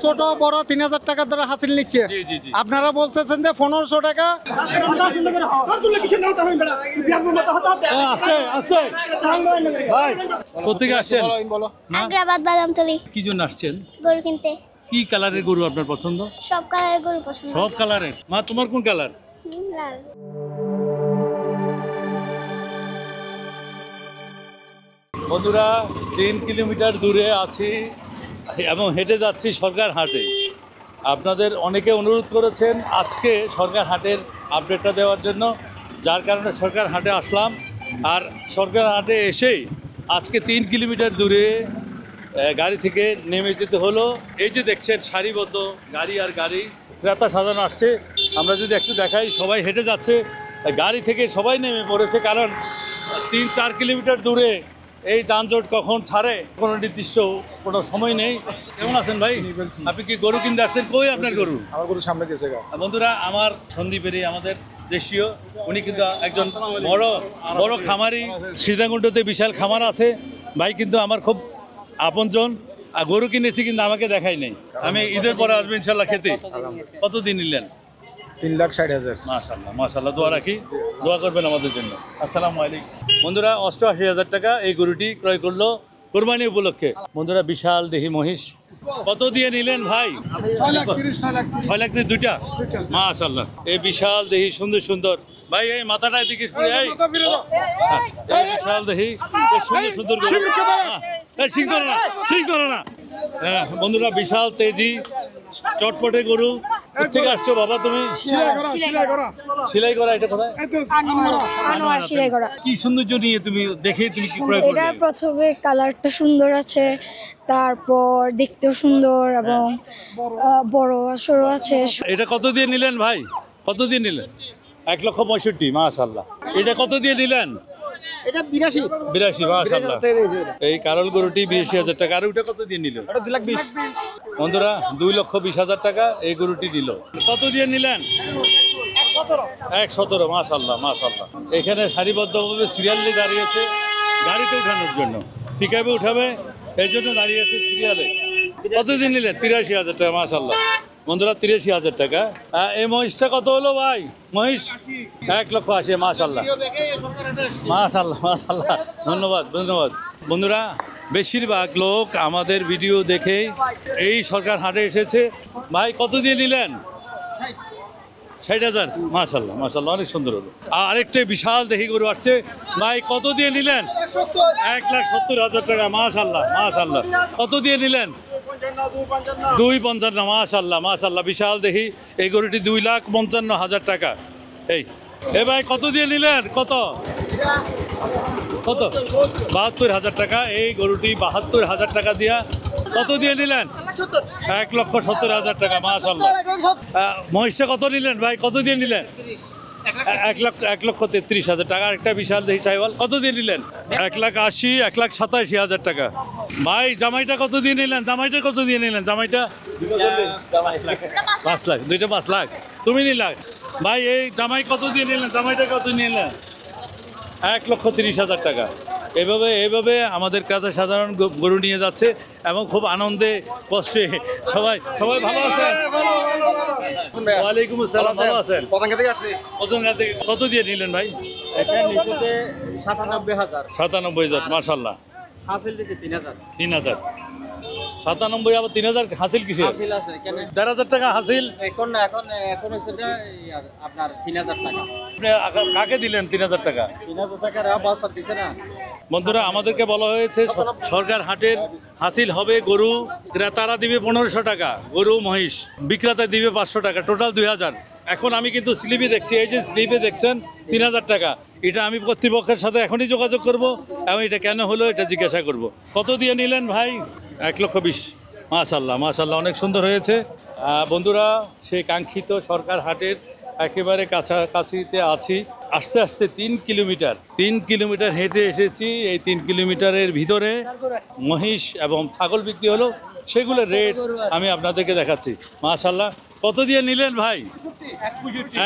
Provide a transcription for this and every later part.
ছোট বড় 3000 টাকা ধরে হাসিল নিচ্ছে। আপনারা বলতেছেন যে 1500 টাকা। কোথেকে আসছেন? আগ্রাবাদ বাদামতলি। কি জন্য আসছেন? গরু কিনতে। কি কালারের গরু আপনার পছন্দ? সব কালারের গরু পছন্দ। সব কালারের। মা তোমার কোন কালার? লাল। বন্ধুরা 3 কিলোমিটার দূরে আছি এবং হেঁটে যাচ্ছি সরকার হাটে। আপনাদের অনেকে অনুরোধ করেছেন আজকে সরকার হাটের আপডেটটা দেওয়ার জন্য, যার কারণে সরকার হাটে আসলাম। আর সরকার হাটে এসেই আজকে 3 কিলোমিটার দূরে গাড়ি থেকে নেমে যেতে হলো। এই যে দেখছেন সারিবদ্ধ গাড়ি আর গাড়ি, ক্রেতা সাজানো আসছে। আমরা যদি একটু দেখাই, সবাই হেঁটে যাচ্ছে, গাড়ি থেকে সবাই নেমে পড়েছে, কারণ 3-4 কিলোমিটার দূরে এই যানজট কখন ছাড়ে কোনো নির্দিষ্ট কোনো সময় নেই। কেমন আছেন ভাই? আপনি কি গরু কিনতে আসছেন? কই আপনার গরু? আমার গরু সামনে গেছে। বন্ধুরা, আমার সন্দীপেরই আমাদের দেশীয়, উনি কিন্তু একজন বড় বড় খামারি। সীতাকুণ্ডতে বিশাল খামার আছে। ভাই কিন্তু আমার খুব আপনজন। আর গরু কিনেছি কিন্তু আমাকে দেখাই নেই। আমি ঈদের পরে আসবো ইনশাল্লাহ খেতে। কতদিন নিলেন? 3,60,000। মাশাআল্লাহ মাশাআল্লাহ, দোয়া রাখি, দোয়া করবেন আমাদের জন্য। আসসালামু আলাইকুম। বন্ধুরা 88,000 টাকা এই গরুটি ক্রয় করলো কোরবানি উপলক্ষে। বন্ধুরা বিশাল দেহি মহিষ। কত দিয়ে নিলেন ভাই? 6 লাখ দিয়ে দুইটা। মাশাআল্লাহ, এই বিশাল দেহি সুন্দর সুন্দর। ভাই এই মাথাটা এদিকে ঘুরে, এই বিশাল দেহি, এই সুন্দর সুন্দর গরু। শিখ ধরো না, শিখ ধরো না। হ্যাঁ বন্ধুরা, বিশাল তেজি চটপটে গরু। কোথেকে আসছো বাবা তুমি? সেলাই করা। এটা কোথায়? আনোয়ার সেলাই করা। কি সৌন্দর্য নিয়ে তুমি দেখে তুমি কি ক্রয় করলে? এটা প্রথমে কালারটা সুন্দর আছে, তারপর দেখতেও সুন্দর এবং বড় সরু আছে। এটা কত দিয়ে নিলেন ভাই? কত দিয়ে নিলেন? 1,65,000। মাশাআল্লাহ। এটা কত দিয়ে নিলেন? এটা 82। মাশাআল্লাহ। এই কারল গরুটি 82,000 টাকা। আর ওটা কত দিয়ে নিল? এটা 2,20,000। বন্ধুরা 2,20,000 টাকা এই গরুটি নিল। কত দিয়ে নিলেন? 1,17। মাশাআল্লাহ মাশাআল্লাহ। এখানে সারিবদ্ধভাবে সিরিয়ালে দাঁড়িয়েছে গাড়িতে উঠানোর জন্য, পিকআপে উঠাবে এই জন্য দাঁড়িয়েছে সিরিয়ালে। কত দিয়ে নিলেন? 83,000 টাকা। মাশাআল্লাহ বন্ধুরা, 83,000 টাকা। এই মহিষটা কত হলো ভাই? মহিষ 1,80,000। মাশাআল্লাহ মাশাআল্লাহ মাশাআল্লাহ, ধন্যবাদ ধন্যবাদ। বন্ধুরা বেশিরভাগ লোক আমাদের ভিডিও দেখেই এই সরকার হাটে এসেছে। ভাই কত দিয়ে নিলেন? 60,000। মাশাআল্লাহ মাশাআল্লাহ, অনেক সুন্দর হলো। আর আরেকটা বিশাল দেহি গরু আসছে। ভাই কত দিয়ে নিলেন? 1,70,000 টাকা। মাশাআল্লাহ মাশাআল্লাহ। কত দিয়ে নিলেন? 2,55। মাশাআল্লাহ মাশাআল্লাহ, বিশাল দেহি এই গরুটি 2,55,000 টাকা। এই ভাই কত দিয়ে নিলেন? কত কত? 72,000 টাকা। এই গরুটি 72,000 টাকা দিয়া কত দিয়ে নিলেন? 1,70,000 টাকা। মাশাআল্লাহ। মহিষটা কত নিলেন ভাই? কত দিয়ে নিলেন? 1,33,000 টাকা। একটা বিশাল দেহি সাইওয়াল কত দিয়ে নিলেন? 1,80,000, 1,87,000 টাকা। ভাই জামাইটা কত দিয়ে নিলেন? জামাইটা কত দিয়ে নিলেন? জামাইটা 5 লাখ। দুইটা 5 লাখ তুমি নিলা। ভাই এই জামাই কত দিয়ে নিলেন? জামাইটা কত নিলেন? 1,30,000 টাকা। এভাবে আমাদের ক্রেতা সাধারণ গরু নিয়ে যাচ্ছে এবং খুব আনন্দে কষ্টে সবাই ভালো আছেন? ওয়ালাইকুম আসসালাম, ভালো আছেন? কত দিয়ে নিলেন ভাই? 97,000। মাশাআল্লাহ। 3,000। 97 আবার 3,000 হাসিল কিসে? 1,500 টাকা হাসিল। এখন আপনার 3,000 টাকা। আপনি কাকে দিলেন 3,000 টাকা? 3,000 টাকা রা বালসা দিতে না। বন্ধুরা আমাদেরকে বলা হয়েছে সরকার হাটের হাসিল হবে গরু, ক্রেতারা দিবে 1,500 টাকা, গরু মহিষ বিক্রেতা দিবে 500 টাকা, টোটাল 2,000। এখন আমি কিন্তু স্লিপে দেখছি, এই যে স্লিপে দেখছেন 3,000 টাকা। এটা আমি কর্তৃপক্ষের সাথে এখনই যোগাযোগ করব এবং এটা কেন হলো এটা জিজ্ঞাসা করব। কত দিয়ে নিলেন ভাই? 1,20,000। মাশাআল্লাহ মাশাআল্লাহ, অনেক সুন্দর হয়েছে। বন্ধুরা সেই কাঙ্ক্ষিত সরকার হাটের একেবারে কাছাকাছিতে আছি। আস্তে আস্তে 3 কিলোমিটার হেঁটে এসেছি। এই 3 কিলোমিটারের ভিতরে মহিষ এবং ছাগল বিক্রি হলো, সেগুলোর রেট আমি আপনাদেরকে দেখাচ্ছি। মাশাআল্লাহ। কত দিয়ে নিলেন ভাই?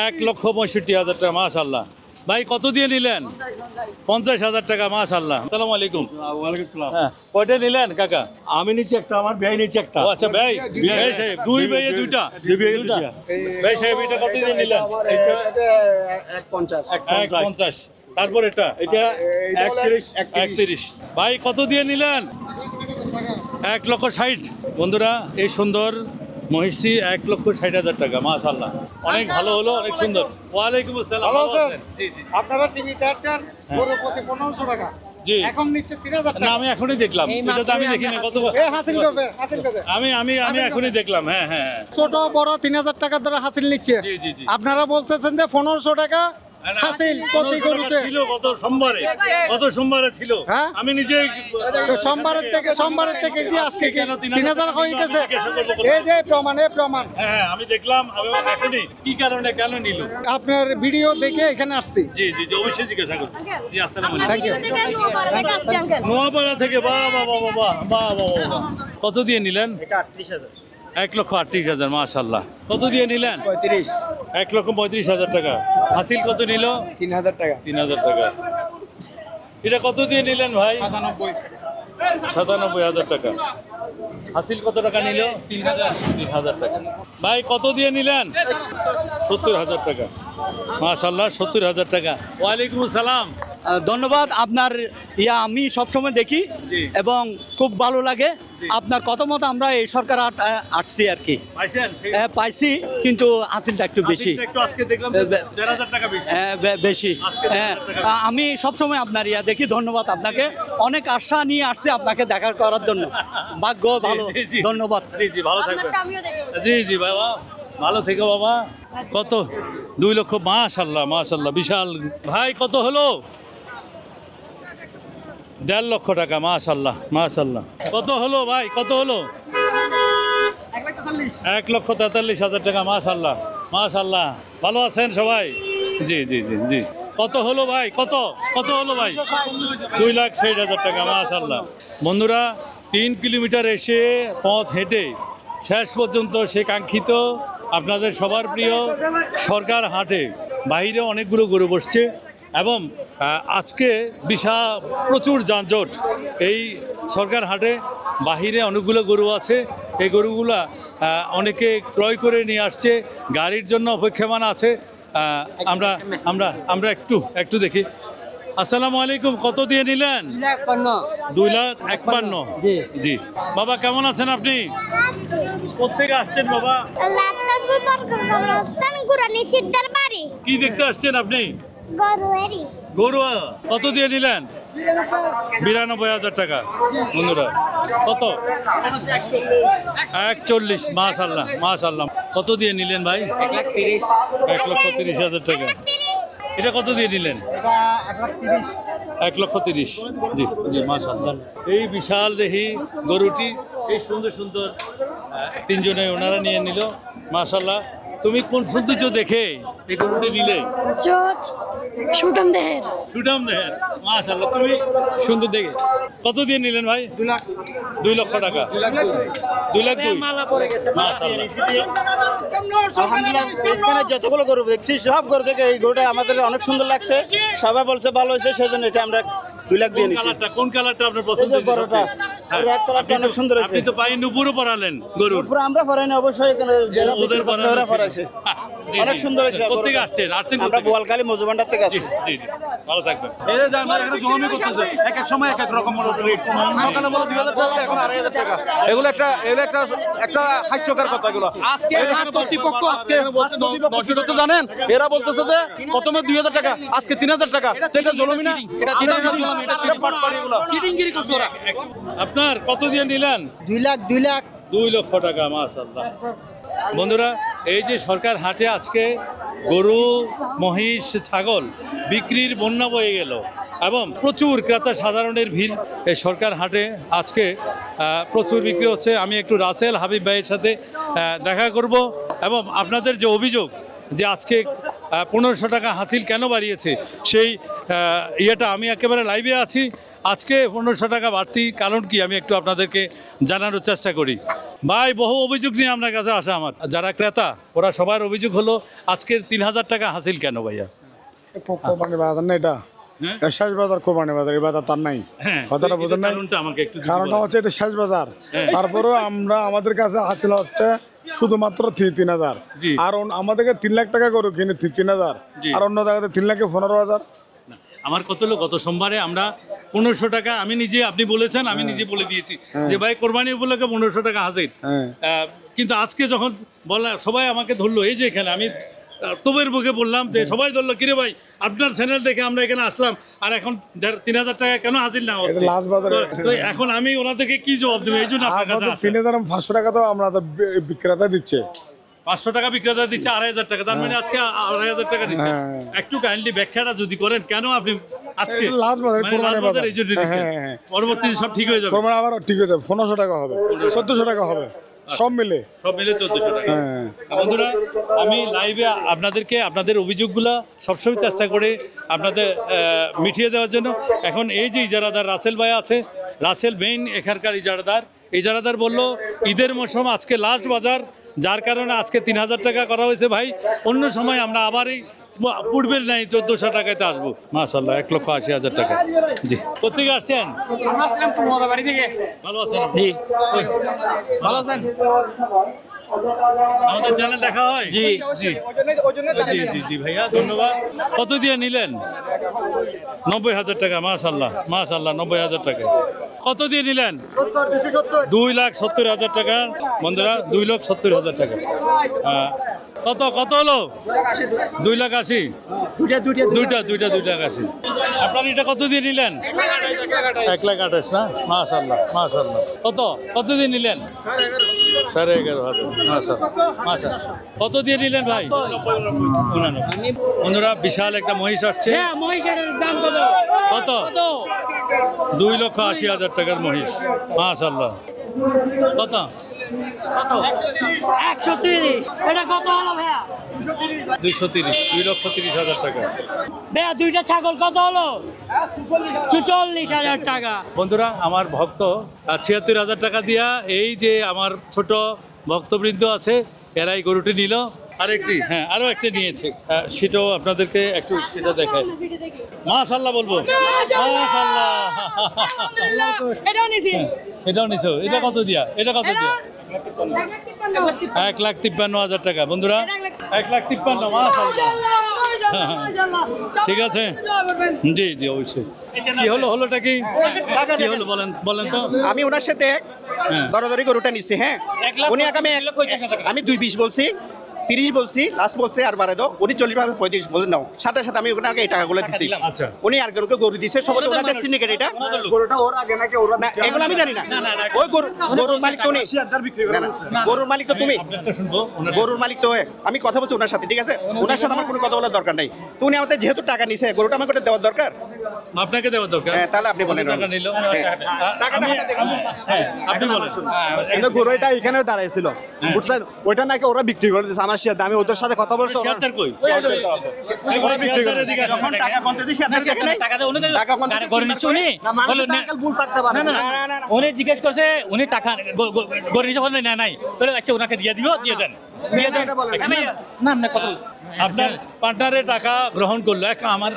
1,65,000 টাকা। মাশাআল্লাহ ভাই কত দিয়ে নিলেন? 50,000 টাকা, মাশাআল্লাহ। আসসালামু আলাইকুম। ওয়ালাইকুম সালাম। হ্যাঁ, কয়টা নিলেন কাকা? আমি নিচে একটা, আমার ভাই নিচে একটা। ও আচ্ছা ভাই, ভাই সাহেব দুই ভাইয়ে দুইটা। ভাই সাহেব এটা কত দিয়ে নিলেন? এটা 150 150। তারপর এটা 31। ভাই কত দিয়ে নিলেন? 1,60,000। বন্ধুরা এই সুন্দর মহিষটি 1,60,000 টাকা, মাশাআল্লাহ। অনেক ভালো হলো, অনেক সুন্দর। ওয়ালাইকুম আসসালাম। ভালো আছেন? জি জি। আপনারা টিভিতে দেখেন গরু প্রতি 1500 টাকা, জি। এখন নিচ্ছে 3000 না টাকা। আমি এখনই দেখলাম, এটা তো আমি দেখি না কত। এ হাসিল করবে, হাসিল করবে। আমি এখনই দেখলাম। হ্যাঁ হ্যাঁ। ছোট বড় 3000 টাকা ধরে হাসিল নিচ্ছে। জি জি জি। আপনারা বলতেছেন যে 1500 টাকা হাসিল প্রতি গরুতে। ছিল গত সোমবারে ছিল। হ্যাঁ? আমি নিজে তো সোমবারের থেকে কি আজকে কি 3000 হয়ে গেছে? এই যে প্রমাণ। হ্যাঁ আমি দেখলাম, আমি এখনই কি কারণে কেন নিল। আপনার ভিডিও দেখে এখানে আসছি। জি জি জি, অবশ্যই জিজ্ঞাসা করুন। জি আসসালামু আলাইকুম। Thank you. নোয়াপাড়া থেকে, বাহ বাহ বাহ বাহ বাহ বাহ বাহ। কত দিয়ে নিলেন? এটা 38,000 1,38,000, মাশাআল্লাহ। কত দিয়ে নিলেন? 35 1,35,000 টাকা। হাসিল কত নিল? 3000 টাকা 3,000 টাকা। এটা কত দিয়ে নিলেন ভাই? 97,000 টাকা। হাসিল কত টাকা নিল? 3,000 টাকা। ভাই কত দিয়ে নিলেন? 70,000 টাকা, মাশাআল্লাহ। 70,000 টাকা। ওয়ালাইকুম আসসালাম। ধন্যবাদ। আপনার আমি সবসময় দেখি জি। এবং খুব ভালো লাগে জি। আপনার কথা মতো আমরা এই সরকার আসছি আর কি। পাইছেন? পাইছি, কিন্তু হাসিলটা একটু বেশি। হাসিলটা একটু আজকে দেখলাম 1,000 টাকা বেশি। বেশি। আজকে 1,000 টাকা। আমি সবসময় আপনার দেখি। ধন্যবাদ আপনাকে, অনেক আশা নিয়ে আসছে আপনাকে দেখা করার জন্য। ভাগ্য ভালো। জি, জি। ধন্যবাদ। জি জি, ভালো থাকবেন। জি জি বাবা, ভালো থেকো বাবা। কত? 2 লক্ষ, মাশাআল্লাহ মাশাআল্লাহ, বিশাল। ভাই কত হলো? 1.5 লক্ষ টাকা, মাশাআল্লাহ মাশাআল্লাহ। কত হলো ভাই, কত হলো? 1,43,000 টাকা, মাশাআল্লাহ মাশাআল্লাহ। ভালো আছেন সবাই? জি জি জি জি। কত হলো ভাই? কত হলো ভাই? 2,60,000 টাকা, মাশাআল্লাহ। বন্ধুরা 3 কিলোমিটার এসে পথ হেঁটে শেষ পর্যন্ত সে কাঙ্ক্ষিত আপনাদের সবার প্রিয় সরকার হাটে বাইরে অনেকগুলো গরু বসছে এবং আজকে প্রচুর যানজট এই সরকার হাটে। বাহিরে অনেকগুলো গরু আছে, এই গরুগুলা অনেকে ক্রয় করে নিয়ে আসছে, গাড়ির জন্য অপেক্ষমান আছে। আমরা একটু দেখি। আসসালামু আলাইকুম। কত দিয়ে নিলেন? 2,51,000। জি। বাবা কেমন আছেন আপনি? কোথেকে আসছেন বাবা? কি দেখতে আসছেন আপনি? গরু। কত দিয়ে নিলেন? 92,000 টাকা। বন্ধুরা কত? 41, মাশাআল্লাহ মাশাআল্লাহ। কত দিয়ে নিলেন ভাই? 1,30,000 টাকা। এটা কত দিয়ে নিলেন? 1,30,000। জি জি, মাশাআল্লাহ। এই বিশাল দেহি গরুটি, এই সুন্দর সুন্দর তিনজনে ওনারা নিয়ে নিল, মাশাআল্লাহ। তুমি কোন সৌন্দর্য দেখে এই গরুটি নিলে? সুটাম দেহের। মাশাআল্লাহ। তুমি সুন্দর দেখে কত দিয়ে নিলেন ভাই? 2 লক্ষ টাকা। 2,02,000। এখানে যতগুলো গরু দেখছি সব গরু থেকে এই গরুটা আমাদের অনেক সুন্দর লাগছে, সবাই বলছে ভালো হয়েছে, সেজন্য এটা আমরা 2 লাখ দিয়ে নিচ্ছি। কোন কালারটা আপনার পছন্দ হয়েছে? বড়টা। red কালারটা অনেক সুন্দর হয়েছে। আপনি তো পায়ে নুপুরও পরালেন গরুর। পুরো আমরা পরাইনি, অবশ্যই এখানে যারা ওদের বিক্রি করছে ওরা পরাইছে। জি, অনেক জি। সুন্দর হয়েছে। কোত্থেকে আসছেন? আমরা বোয়ালখালী মজুবান্ডার থেকে জি আসছি। জি জি, ভালো থাকবেন। এখানে জমি করতেছে এক এক সময় এক এক রকম রেট। সকালে বলো 2,000 টাকা, এখন 2,500 টাকা। এগুলো একটা হাস্যকর কথা। এগুলো কর্তৃপক্ষ আজকে জানেন, এরা বলতেছে যে প্রথমে 2,000 টাকা, আজকে 3,000 টাকা। এটা জলমি না, এটা পাটপাড়ি। এগুলো চিটিংগিরি করছে ওরা। আপনার কত দিয়ে নিলেন? 2 লাখ 2 লক্ষ টাকা, মাশাআল্লাহ। বন্ধুরা এই যে সরকার হাটে আজকে গরু, মহিষ, ছাগল বিক্রির বন্যা বয়ে গেল এবং প্রচুর ক্রেতা সাধারণের ভিড় এই সরকার হাটে আজকে প্রচুর বিক্রি হচ্ছে। আমি একটু রাসেল হাবিব ভাইয়ের সাথে দেখা করব এবং আপনাদের যে অভিযোগ যে আজকে 1,500 টাকা হাসিল কেন বাড়িয়েছে সেই ইয়েটা আমি একেবারে লাইভে আছি। আজকে 1,500 টাকা বাড়তি কারণ কি আমি একটু আপনাদেরকে জানানোর চেষ্টা করি। ভাই বহু অভিযোগ নিয়ে আপনার কাছে আসা আমার যারা ক্রেতা, ওরা সবার অভিযোগ হলো আজকে 3,000 টাকা হাসিল কেন ভাইয়া? কোরবানি বাজার না এটা, হ্যাঁ? এটা শেষ বাজার কোরবানি বাজার, এই বাজার তার নাই। হ্যাঁ, কথাটা এটার বোঝেন নাই? কারণটা আমাকে একটু যদি কারণটা বলেন। হচ্ছে এটা শেষ বাজার, হ্যাঁ। তারপরেও আমাদের কাছে হাসিল হচ্ছে শুধুমাত্র 3,000, জি। আর আমাদেরকে 3 লাখ টাকা গরু কিনে 3,000, জি। আর অন্য জায়গাতে 3,15,000। না, আমার কত হলো, গত সোমবারে আমরা 1500 টাকা, আমি নিজে, আপনি বলেছেন আমি নিজে বলে দিয়েছি যে ভাই কোরবানি উপলক্ষে 1500 টাকা হাজির। হ্যাঁ। কিন্তু আজকে যখন বলা সবাই আমাকে ধরলো, এই যে এখানে আমি তোবের বুকে বললাম যে সবাই ধরলো, কিরে ভাই আপনার চ্যানেল দেখে আমরা এখানে আসলাম, আর এখন 3,000 টাকা কেন হাজির না হচ্ছে? এটা last বাজারে। তো এখন আমি ওনাদেরকে কি জবাব দেবো? এই জন্য আপনার কাছে আসা। 3,500 টাকা তো আমরা তো বিক্রেতা দিচ্ছে। 500 টাকা বিক্রেতা দিচ্ছে, 2,500 টাকা, তার মানে আজকে 2,500 টাকা দিচ্ছে। হ্যাঁ। একটু কাইন্ডলি ব্যাখ্যাটা যদি করেন, কেন আপনি আজকে এটা last বাজার, মানে কোরবানি last বাজার বাজার। এই জন্য দিচ্ছেন? হ্যাঁ, হ্যাঁ। পরবর্তীতে সব ঠিক হয়ে যাবে। কোরবানি আবার ঠিক হয়ে যাবে, 1500 টাকা হবে, 1400 টাকা হবে, সব মিলে। সব মিলে 1400 টাকা। হ্যাঁ। বন্ধুরা, আমি লাইভে আপনাদেরকে আপনাদের অভিযোগগুলো সবসময় চেষ্টা করে আপনাদের মিটিয়ে দেওয়ার জন্য। এখন এই যে ইজারাদার রাসেল ভাই আছে, রাসেল মেইন এখানকার ইজারাদার বলল ঈদের মৌসুম আজকে লাস্ট বাজার, যার কারণে আজকে 3,000 টাকা করা হয়েছে ভাই। অন্য সময় আমরা আবার এই পূর্বের নাই 1400 টাকাতে আসবো। মাশাআল্লাহ, 1,80,000 টাকা। জি, কোথেকে আসছেন? ভালো আছেন? জি, ভালো আছেন? আমাদের চ্যানেল দেখা হয়? জি জি জি জি ভাইয়া, ধন্যবাদ। কত দিয়ে নিলেন? 90,000 টাকা। মাশাআল্লাহ মাশাআল্লাহ, 90,000 টাকা। কত দিয়ে নিলেন? 2,70,000 টাকা। বন্ধুরা, 2,70,000 টাকা। কত কত হলো? 2,80,000। দুইটা 2,80,000। আপনার এটা কত দিয়ে নিলেন? 1,28,000 না? মাশাআল্লাহ মাশাআল্লাহ। কত দিয়ে নিলেন? 11,500। মাশাআল্লাহ। কত দিয়ে নিলেন ভাই? 99। বন্ধুরা, বিশাল একটা মহিষ আসছে। কত? 2,80,000 টাকার মহিষ। মাশাআল্লাহ। কত? 130। এটা কত হলো ভাইয়া? 230। 2,30,000 টাকা। ভাইয়া দুইটা ছাগল কত হলো? 44,000 টাকা। বন্ধুরা, আমার ভক্ত 76,000 টাকা দিয়া, এই যে আমার ছোট ভক্তবৃন্দ আছে, এরাই গরুটি নিল। আরেকটি, হ্যাঁ, আরো একটা নিয়েছে, সেটাও আপনাদেরকে একটু সেটা দেখায়। মাশাআল্লাহ বলবো। মাশাআল্লাহ। এটাও নিছো? এটা কত দিয়া? এটা কত দিয়া? 1,53,000 টাকা। বন্ধুরা, 1,53,000। মাশাআল্লাহ। ঠিক আছে, জি জি অবশ্যই। কি হলোটা কি হলো বলেন তো। আমি ওনার সাথে দরাদরি গরুটা নিচ্ছি। হ্যাঁ, উনি আমি 2,20 বলছি, 30 বলছি, লাস্ট বলছে আর বাড়াই দাও। উনি 40-35 বলে নাও, সাথে সাথে আমি ওনাকে এই টাকাগুলো দিচ্ছি। আচ্ছা, উনি একজনকে গরু দিচ্ছে, সবাই ওনাদের সিন্ডিকেট। এটা গরুটা ওর আগে নাকি ওরা না, এগুলো আমি জানি না। ওই গরুর মালিক তো উনি। গরুর মালিক তো তুমি, গরুর মালিক তো আমি কথা বলছি ওনার সাথে, ঠিক আছে? ওনার সাথে আমার কোনো কথা বলার দরকার নাই। তো উনি আমাদের যেহেতু টাকা নিছে, গরুটা আমাকে দেওয়ার দরকার। আপনাকে দেওয়ার দরকার। হ্যাঁ, তাহলে আপনি বলেন। টাকা নিল, টাকাটা হাতে দেখুন। আপনি বলেন। কিন্তু গরুটা এখানে দাঁড়াইছিল, বুঝছেন? ওইটা নাকি ওরা বিক্রি করে দিয়েছে আমার শেয়ার। আমি ওদের সাথে কথা বলছি, শেয়ারদার কই? ওরা বিক্রি করে যখন টাকা গুনতেছি শেয়ারদার দেখে নাই, টাকা গুনতেছি গরু নিচ্ছে উনি? ভুল থাকতে পারে না। উনি জিজ্ঞেস করছে, উনি টাকা গরু নিচ্ছে বলে না নাই, তাহলে আচ্ছা ওনাকে দিয়ে দিব, দিয়ে দেন। না না, কত আপনার পার্টনারের টাকা গ্রহণ করলো।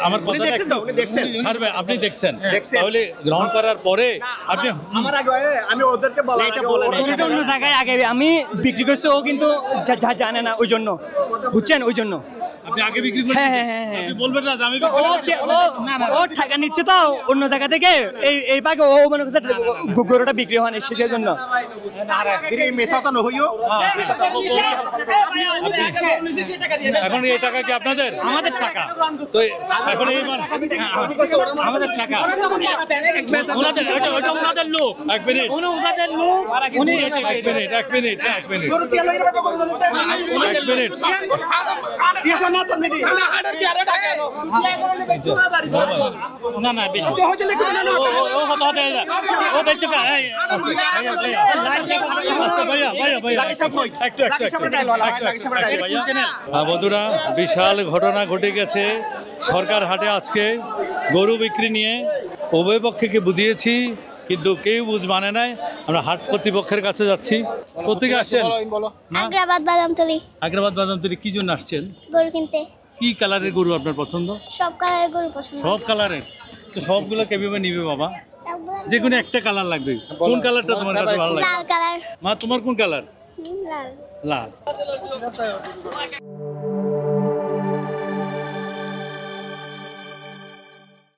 আমার কথা দেখছেন তো? উনি দেখছেন? সারবে, আপনি দেখছেন। দেখছেন। তাহলে গ্রহণ করার পরে আপনি আমার আগে আমি ওদেরকে বলা গরুটা অন্য জায়গায় আগে আমি বিক্রি করছি, ও কিন্তু জানে না, ওই জন্য, বুঝছেন? ওই জন্য আপনি আগে বিক্রি করতে হ্যাঁ, হ্যাঁ, হ্যাঁ। আপনি বলবেন না যে আমি ও টাকা নিচ্ছে তো অন্য জায়গা থেকে, এই পাকে ও মনে করছে গরুটা বিক্রি হয়নি, সেই জন্য। মেসাতা নহইও। এখন এই টাকা কি আপনাদের? আমাদের টাকা তো এখন এই আমাদের টাকা ওনাদের, ওটা ওনাদের লোক। এক মিনিট, ওনাদের লোক। উনি এক মিনিট। না না, ও কত হতে যায়? ও বেচে কা? বন্ধুরা, বিশাল ঘটনা ঘটে গেছে সরকার হাটে আজকে। গরু বিক্রি নিয়ে উভয় পক্ষকে বুঝিয়েছি, কিন্তু কেউ বুঝ মানে নাই। আমরা হাট কর্তৃপক্ষের কাছে যাচ্ছি। কোথেকে আসছেন? আগ্রাবাদ বাদামতলি। আগ্রাবাদ বাদামতলি কি জন্য আসছেন? গরু কিনতে। কি কালারের গরু আপনার পছন্দ? সব কালারের গরু পছন্দ। সব কালারের? তো সবগুলো কিভাবে নিবে বাবা? যে কোনো একটা কালার লাগবে। কোন কালারটা তোমার কাছে ভালো লাগে? লাল কালার। মা তোমার কোন কালার? লাল। লাল।